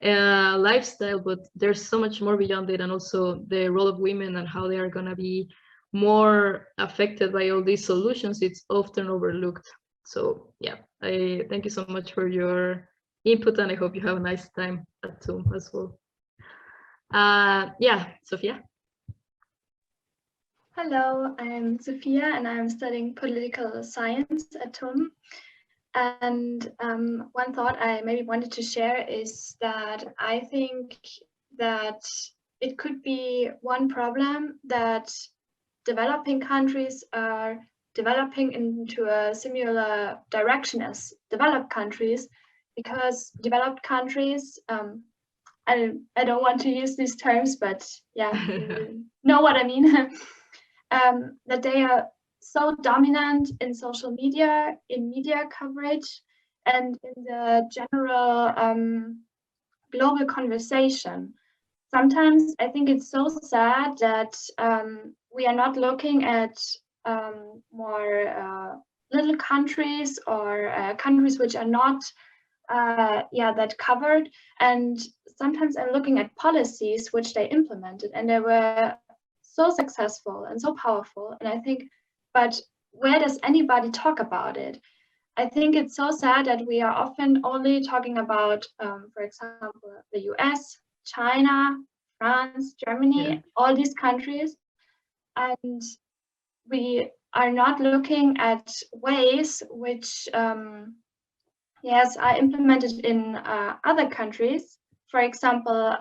lifestyle, but there's so much more beyond it, and also the role of women and how they are going to be more affected by all these solutions. It's often overlooked. So yeah, I thank you so much for your input, and I hope you have a nice time at home as well. Yeah, Sophia. Hello, I'm Sophia and I'm studying political science at TUM. And one thought I maybe wanted to share is that I think that it could be one problem that developing countries are developing into a similar direction as developed countries, because developed countries, I don't want to use these terms, but yeah, you know what I mean, that they are so dominant in social media, in media coverage, and in the general global conversation. Sometimes I think it's so sad that we are not looking at more little countries or countries which are not that covered. And sometimes I'm looking at policies which they implemented and they were so successful and so powerful. And I think, but where does anybody talk about it? I think it's so sad that we are often only talking about, for example, the US, China, France, Germany, all these countries. And we are not looking at ways which, yes, are implemented in other countries. For example,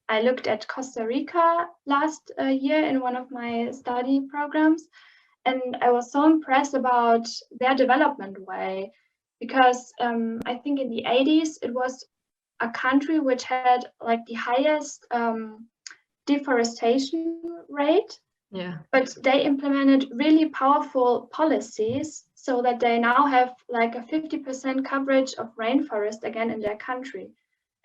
I looked at Costa Rica last year in one of my study programs, and I was so impressed about their development way, because I think in the 80s it was a country which had like the highest deforestation rate. Yeah. But they implemented really powerful policies so that they now have like a 50% coverage of rainforest again in their country.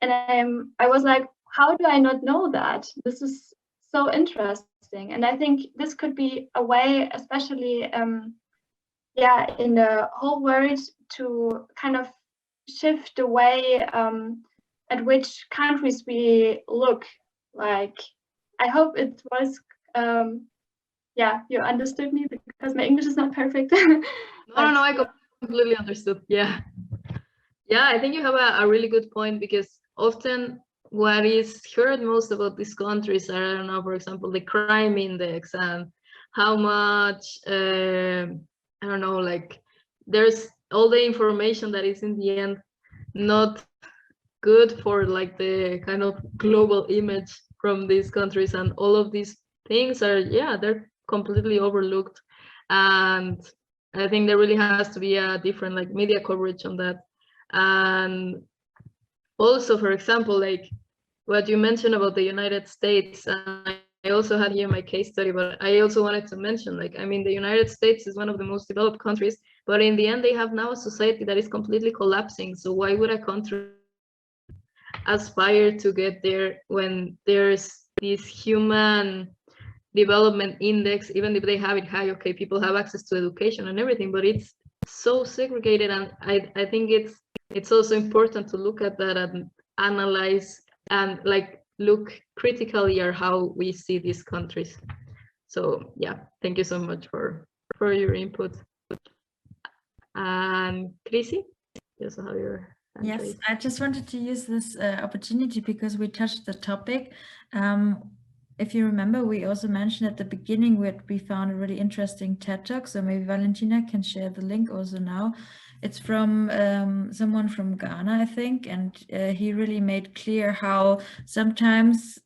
And I was like, how do I not know that? This is so interesting. And I think this could be a way, especially in the whole world, to kind of shift the way at which countries we look. Like, I hope it was, you understood me, because my English is not perfect. No, I completely understood. Yeah, I think you have a really good point, because often what is heard most about these countries are, I don't know, for example, the crime index and how much, I don't know, like there's all the information that is in the end not good for like the kind of global image from these countries, and all of these things are, they're completely overlooked. And I think there really has to be a different like media coverage on that. And also, for example, like what you mentioned about the United States, and I also had here my case study, but I also wanted to mention, like, I mean, the United States is one of the most developed countries, but in the end, they have now a society that is completely collapsing. So why would a country aspire to get there when there's this human development index? Even if they have it high, okay, people have access to education and everything, but it's so segregated. And I think it's also important to look at that and analyze and like look critically at how we see these countries. So yeah, thank you so much for your input. And Chrissy, you also have your hand Yes, raised. I just wanted to use this opportunity because we touched the topic. If you remember, we also mentioned at the beginning we found a really interesting TED Talk, so maybe Valentina can share the link also now. It's from someone from Ghana, I think, and he really made clear how sometimes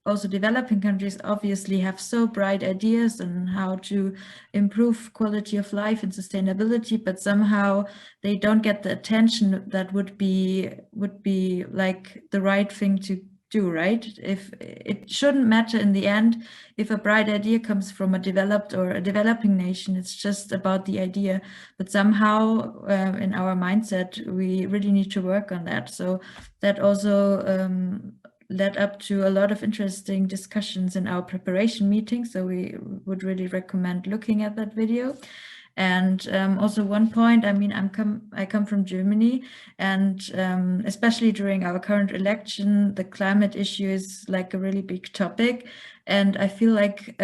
also developing countries obviously have so bright ideas on how to improve quality of life and sustainability, but somehow they don't get the attention that would be like the right thing to do, right? If it shouldn't matter in the end if a bright idea comes from a developed or a developing nation. It's just about the idea. But somehow in our mindset, we really need to work on that. So that also led up to a lot of interesting discussions in our preparation meeting. So we would really recommend looking at that video. And also one point, I mean, I come from Germany, and especially during our current election, the climate issue is like a really big topic. And I feel like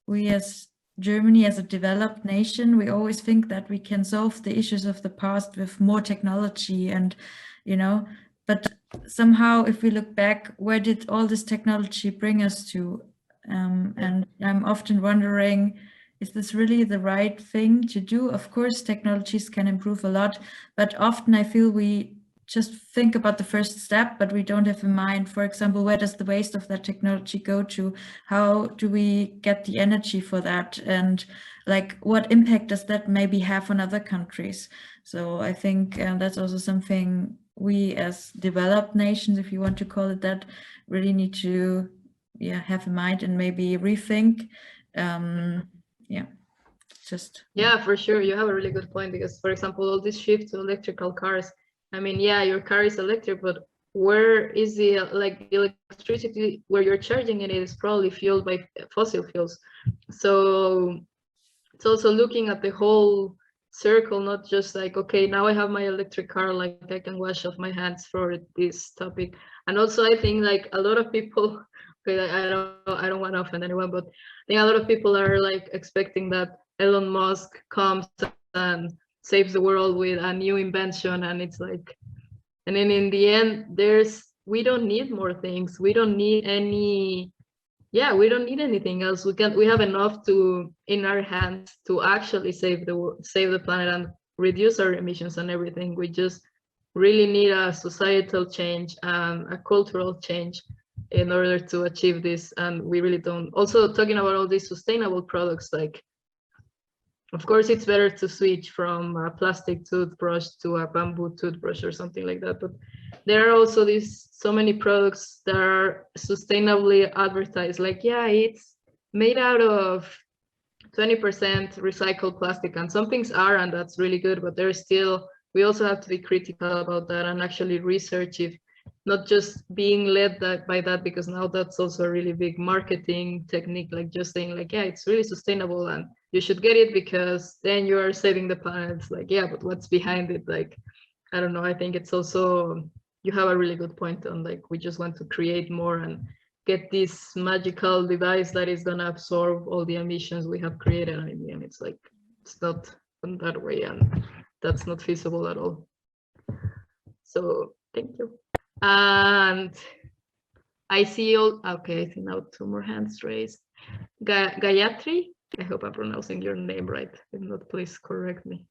we as Germany, as a developed nation, we always think that we can solve the issues of the past with more technology and, you know, but somehow if we look back, where did all this technology bring us to? And I'm often wondering, is this really the right thing to do? Of course, technologies can improve a lot, but often I feel we just think about the first step, but we don't have in mind, for example, where does the waste of that technology go to? How do we get the energy for that? And like, what impact does that maybe have on other countries? So I think that's also something we as developed nations, if you want to call it that, really need to have in mind and maybe rethink. Yeah, for sure. You have a really good point, because, for example, all this shift to electrical cars, I mean, yeah, your car is electric, but where is the electricity where you're charging it is probably fueled by fossil fuels. So it's also looking at the whole circle, not just like, okay, now I have my electric car, like I can wash off my hands for this topic. And also I think like a lot of people, okay, I don't want to offend anyone, but I think a lot of people are like expecting that Elon Musk comes and saves the world with a new invention, and it's like, and then in the end, we don't need more things. We don't need any, we don't need anything else. We have enough in our hands to actually save the planet and reduce our emissions and everything. We just really need a societal change and a cultural change in order to achieve this. And we really don't. Also, talking about all these sustainable products, like, of course, it's better to switch from a plastic toothbrush to a bamboo toothbrush or something like that. But there are also so many products that are sustainably advertised. Like, yeah, it's made out of 20% recycled plastic, and some things are, and that's really good. But we also have to be critical about that and actually research if not just being led by that, because now that's also a really big marketing technique, like just saying like, yeah, it's really sustainable and you should get it because then you are saving the planet. It's like, yeah, but what's behind it? Like, I don't know. I think it's also, you have a really good point on like, we just want to create more and get this magical device that is gonna absorb all the emissions we have created. And it's like, it's not in that way, and that's not feasible at all. So thank you. And I see okay, I think now 2 more hands raised. Gayatri, I hope I'm pronouncing your name right. If not, please correct me.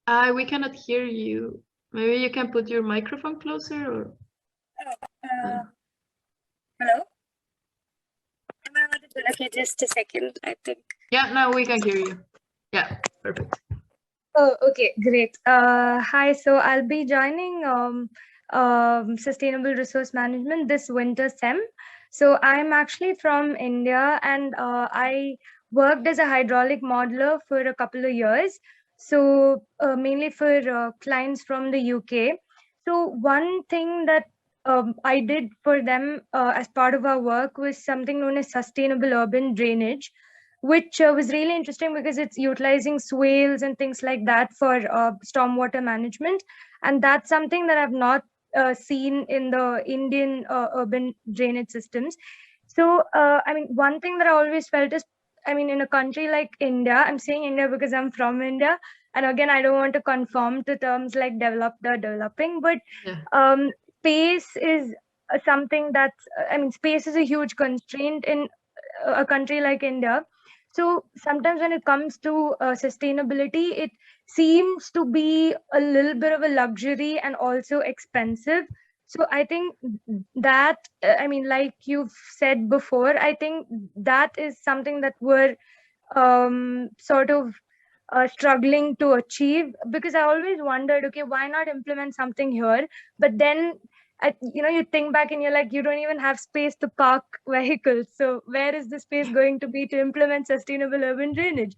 We cannot hear you. Maybe you can put your microphone closer, or. Hello? Am I audible? Okay, just a second, I think. Yeah, now we can hear you. Yeah, perfect. Oh, okay, great. Hi, so I'll be joining Sustainable Resource Management this winter SEM. So I'm actually from India, and I worked as a hydraulic modeler for a couple of years. So mainly for clients from the UK. So one thing that I did for them as part of our work was something known as sustainable urban drainage, which was really interesting because it's utilizing swales and things like that for stormwater management. And that's something that I've not seen in the Indian urban drainage systems. So, I mean, one thing that I always felt is, I mean, in a country like India, I'm saying India because I'm from India. And again, I don't want to conform to terms like developed or developing, but space is something that's, I mean, space is a huge constraint in a country like India. So sometimes when it comes to sustainability, it seems to be a little bit of a luxury and also expensive. So I think that, I mean, like you've said before, I think that is something that we're sort of struggling to achieve, because I always wondered, okay, why not implement something here? But then you think back and you're like, you don't even have space to park vehicles. So where is the space going to be to implement sustainable urban drainage?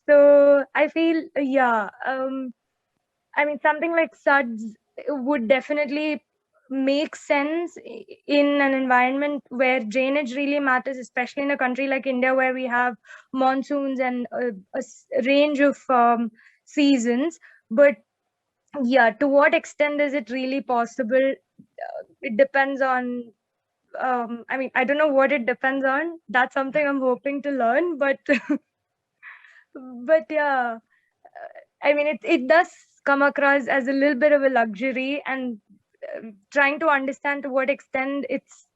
So I feel, I mean, something like SUDS would definitely make sense in an environment where drainage really matters, especially in a country like India, where we have monsoons and a range of seasons. But yeah, to what extent is it really possible? It depends on, I mean, I don't know what it depends on. That's something I'm hoping to learn, but but yeah, I mean, it does come across as a little bit of a luxury, and trying to understand to what extent it's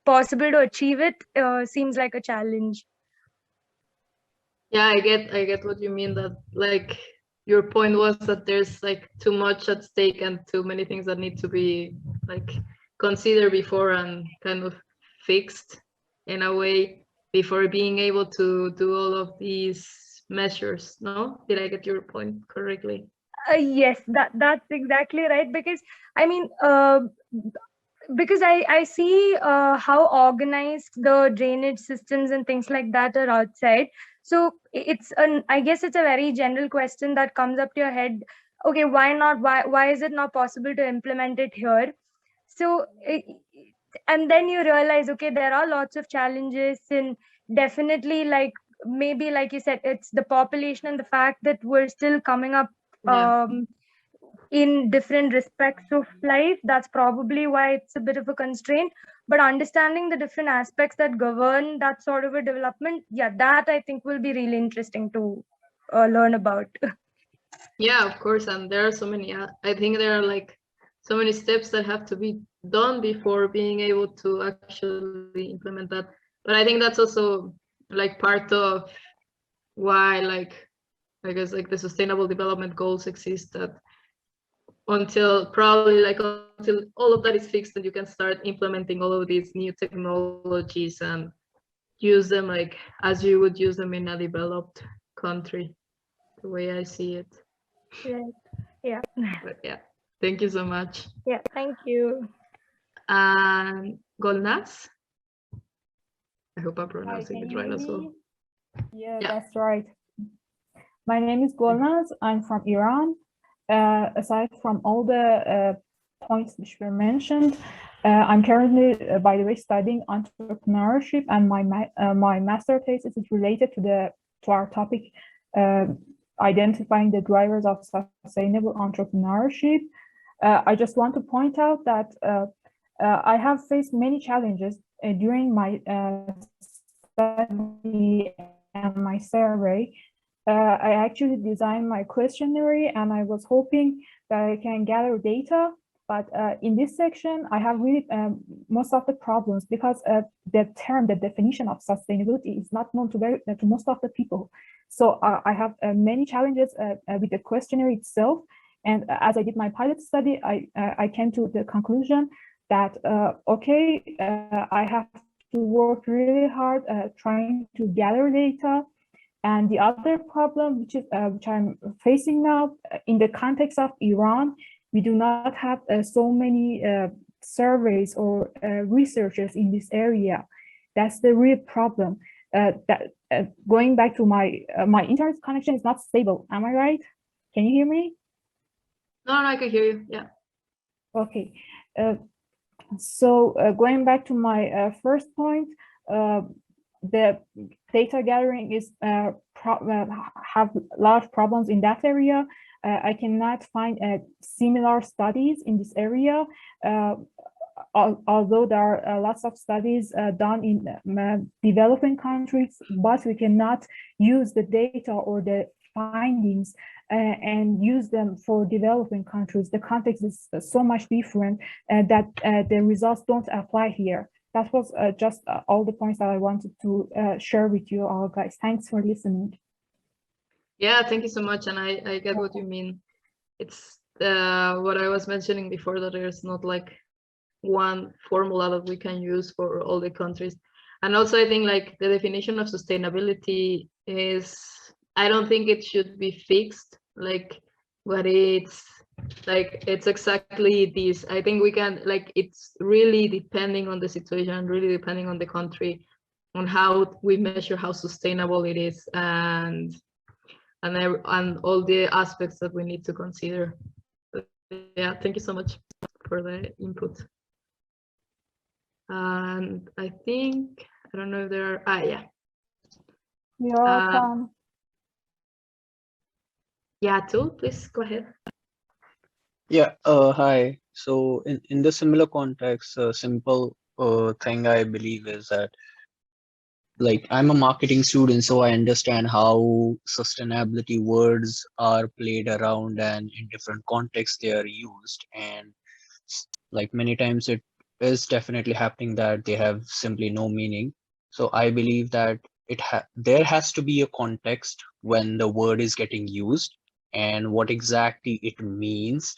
possible to achieve it seems like a challenge. Yeah, I get what you mean, that like your point was that there's like too much at stake and too many things that need to be like considered before and kind of fixed in a way before being able to do all of these measures. No, did I get your point correctly? Yes, that's exactly right, because I mean, because I see how organized the drainage systems and things like that are outside. So I guess it's a very general question that comes up to your head. Okay, why not? Why is it not possible to implement it here? So and then you realize, okay, there are lots of challenges, and definitely, like, maybe like you said, it's the population and the fact that we're still coming up in different respects of life. That's probably why it's a bit of a constraint. But understanding the different aspects that govern that sort of a development, yeah, that I think will be really interesting to learn about. Yeah, of course. And there are so many, I think there are like so many steps that have to be done before being able to actually implement that. But I think that's also like part of why, like, I guess like the sustainable development goals exist, that until all of that is fixed and you can start implementing all of these new technologies and use them like as you would use them in a developed country, the way I see it. Right. Yeah. But yeah, thank you so much. Yeah, thank you. And Golnaz, I hope I'm Hi, pronouncing can it you right hear as well. me? Yeah, Yeah. that's right. My name is Golnaz. I'm from Iran. Aside from all the points which were mentioned, I'm currently, by the way, studying entrepreneurship, and my master thesis is related to our topic, identifying the drivers of sustainable entrepreneurship. I just want to point out that I have faced many challenges during my study and my survey. I actually designed my questionnaire, and I was hoping that I can gather data. But in this section, I have really most of the problems, because the definition of sustainability is not known to most of the people. So I have many challenges with the questionnaire itself. And as I did my pilot study, I came to the conclusion that, okay, I have to work really hard trying to gather data. And the other problem, which I'm facing now, in the context of Iran, we do not have so many surveys or researchers in this area. That's the real problem. Going back to my internet connection is not stable. Am I right? Can you hear me? No, I can hear you. Yeah. Okay. So going back to my first point, the data gathering is have large problems in that area. I cannot find similar studies in this area, although there are lots of studies done in developing countries, but we cannot use the data or the findings and use them for developing countries. The context is so much different that the results don't apply here. That was just all the points that I wanted to share with you all, guys. Thanks for listening. Yeah, thank you so much. And I get what you mean. It's what I was mentioning before, that there's not like one formula that we can use for all the countries. And also I think like the definition of sustainability is I don't think it should be fixed, like what it's exactly this. I think we can, like, it's really depending on the situation, really depending on the country, on how we measure how sustainable it is, and all the aspects that we need to consider. But yeah, thank you so much for the input. And I think, I don't know if there are, yeah. You're welcome. Yeah, Atul, please go ahead. Yeah, hi. So in the similar context, a simple thing I believe is that, like, I'm a marketing student, so I understand how sustainability words are played around and in different contexts they are used. And like many times it is definitely happening that they have simply no meaning. So I believe that there has to be a context when the word is getting used and what exactly it means,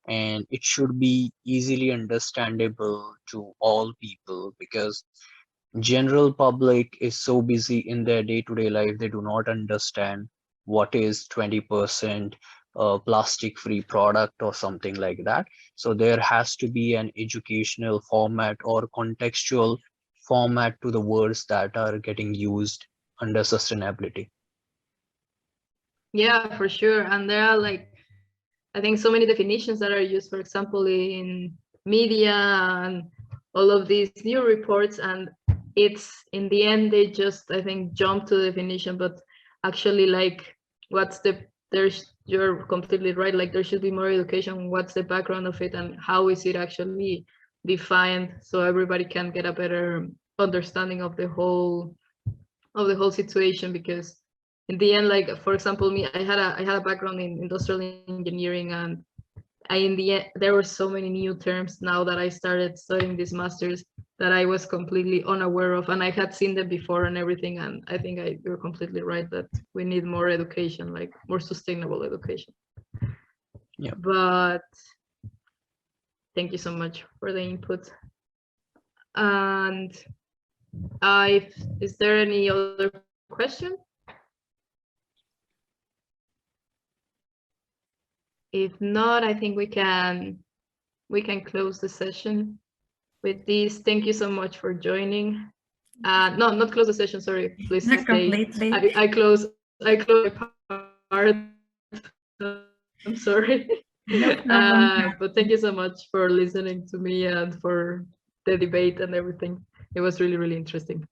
and it should be easily understandable to all people, because general public is so busy in their day-to-day life, they do not understand what is 20% plastic-free product or something like that. So there has to be an educational format or contextual format to the words that are getting used under sustainability. Yeah, for sure. And there are, like, I think so many definitions that are used, for example, in media and all of these new reports, and it's in the end they just, I think, jump to the definition, but actually, like, you're completely right, like there should be more education, what's the background of it and how is it actually defined, so everybody can get a better understanding of the whole situation. Because in the end, like, for example, me, I had a background in industrial engineering, and in the end, there were so many new terms now that I started studying this master's that I was completely unaware of, and I had seen them before and everything. And I think you're completely right that we need more education, like more sustainable education. Yeah. But thank you so much for the input. And is there any other question? If not, I think we can close the session with this. Thank you so much for joining. No, not close the session, sorry, please Not stay. completely. I close my part. I'm sorry. No problem. But thank you so much for listening to me and for the debate and everything. It was really, really interesting.